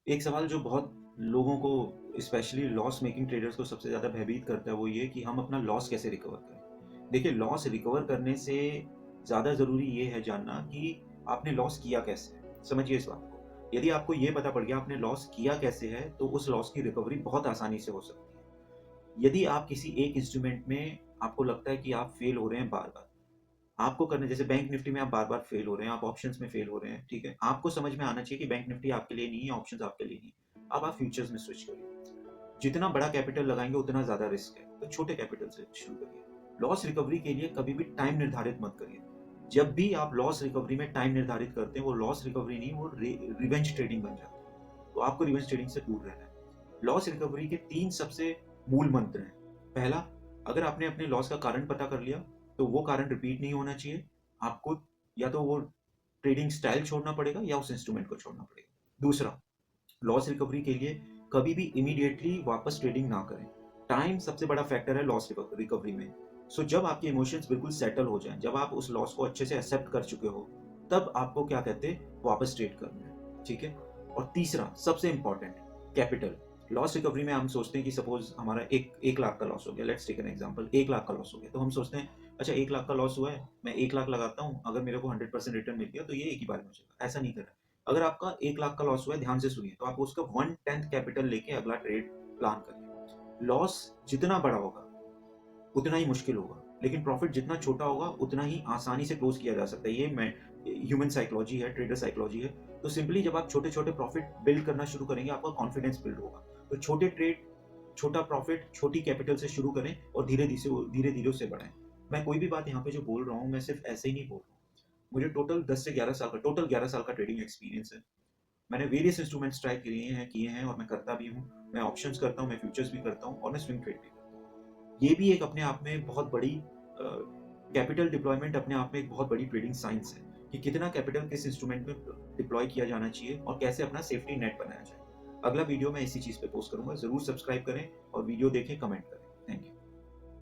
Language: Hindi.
एक सवाल जो बहुत लोगों को स्पेशली लॉस मेकिंग ट्रेडर्स को सबसे ज़्यादा भयभीत करता है वो ये कि हम अपना लॉस कैसे रिकवर करें। देखिए लॉस रिकवर करने से ज़्यादा ज़रूरी ये है जानना कि आपने लॉस किया कैसे है। समझिए इस बात को। यदि आपको ये पता पड़ गया आपने लॉस किया कैसे है तो उस लॉस की रिकवरी बहुत आसानी से हो सकती है। यदि आप किसी एक इंस्ट्रूमेंट में आपको लगता है कि आप फेल हो रहे हैं बार-बार, आपको करना जैसे बैंक निफ्टी में आप बार-बार फेल हो रहे हैं, आप ऑप्शंस में फेल हो रहे हैं, ठीक है? आपको समझ में आना चाहिए कि बैंक निफ्टी आपके लिए नहीं है, ऑप्शंस आपके लिए नहीं है। अब आप फ्यूचर्स में स्विच करिए। जितना बड़ा कैपिटल लगाएँगे उतना ज़्यादा रिस्क है, तो छोटे कैपिटल से शुरू करिए। लॉस रिकवरी के लिए कभी भी टाइम निर्धारित मत करिए। जब भी आप लॉस रिकवरी में टाइम निर्धारित करते हैं, वो लॉस रिकवरी नहीं, वो रिवेंज ट्रेडिंग बन जाता है। तो आपको रिवेंज ट्रेडिंग से दूर रहना है। लॉस रिकवरी के 3 सबसे मूल मंत्र हैं। पहला, अगर आपने अपने लॉस का कारण पता कर लिया, तो वो कारण रिपीट नहीं होना चाहिए। आपको या तो वो ट्रेडिंग स्टाइल छोड़ना पड़ेगा या उस इंस्ट्रूमेंट को छोड़ना पड़ेगा। दूसरा, लॉस रिकवरी के लिए कभी भी इमीडिएटली वापस ट्रेडिंग ना करें। टाइम सबसे बड़ा फैक्टर है लॉस रिकवरी में। सो जब आपके इमोशंस बिल्कुल सेटल हो जाएँ, जब आप उस लॉस को अच्छे से एक्सेप्ट कर चुके हो, तब आपको क्या कहते हैं वापस ट्रेड करना है, ठीक है? और तीसरा सबसे इम्पोर्टेंट कैपिटल। लॉस रिकवरी में हम सोचते हैं कि सपोज़ हमारा 1 लाख का लॉस हो गया, let's take an example 1 lakh का लॉस हो गया, तो हम सोचते हैं अच्छा 1 लाख का लॉस हुआ है, मैं 1 लाख लगाता हूँ, अगर मेरे को 100% रिटर्न मिल गया तो ये एक ही बार में हो जाएगा। ऐसा नहीं करना है। अगर आपका 1 लाख का लॉस हुआ है, ध्यान से सुनिए, तो आप उसका 1/10 कैपिटल लेके अगला ट्रेड प्लान करिए। लॉस जितना बड़ा होगा, उतना ही मुश्किल होगा, लेकिन प्रॉफिट जितना छोटा होगा, उतना ही आसानी से क्लोज़ किया जा सकता है। ये मैं ह्यूमन साइकोलॉजी है, ट्रेडर साइकोलॉजी है। तो सिंपली जब आप छोटे-छोटे प्रॉफिट बिल्ड करना शुरू करेंगे, आपका कॉन्फिडेंस बिल्ड होगा। तो छोटे ट्रेड, छोटा प्रॉफिट, छोटी कैपिटल से शुरू करें और धीरे-धीरे उसे बढ़ाएँ। मैं कोई भी बात यहाँ पे जो बोल रहा हूँ, मैं सिर्फ़ ऐसे ही नहीं बोल रहा हूँ। मुझे टोटल 10 से 11 साल का टोटल 11 साल का ट्रेडिंग एक्सपीरियंस है। मैंने वेरियस इंस्ट्रूमेंट्स ट्राई किए हैं और मैं करता भी हूँ। मैं ऑप्शंस करता हूँ, मैं फ्यूचर्स भी करता हूँ और मैं स्विंग ट्रेड भी करता हूँ। ये भी एक अपने आप में बहुत बड़ी कैपिटल डिप्लॉयमेंट अपने आप में एक बहुत बड़ी ट्रेडिंग साइंस है कि कितना कैपिटल किस इंस्ट्रूमेंट में डिप्लॉय किया जाना चाहिए और कैसे अपना सेफ्टी नेट बनाया जाए। अगला वीडियो मैं इसी चीज़ पे पोस्ट करूँगा। ज़रूर सब्सक्राइब करें और वीडियो देखें, कमेंट करें। Thank you.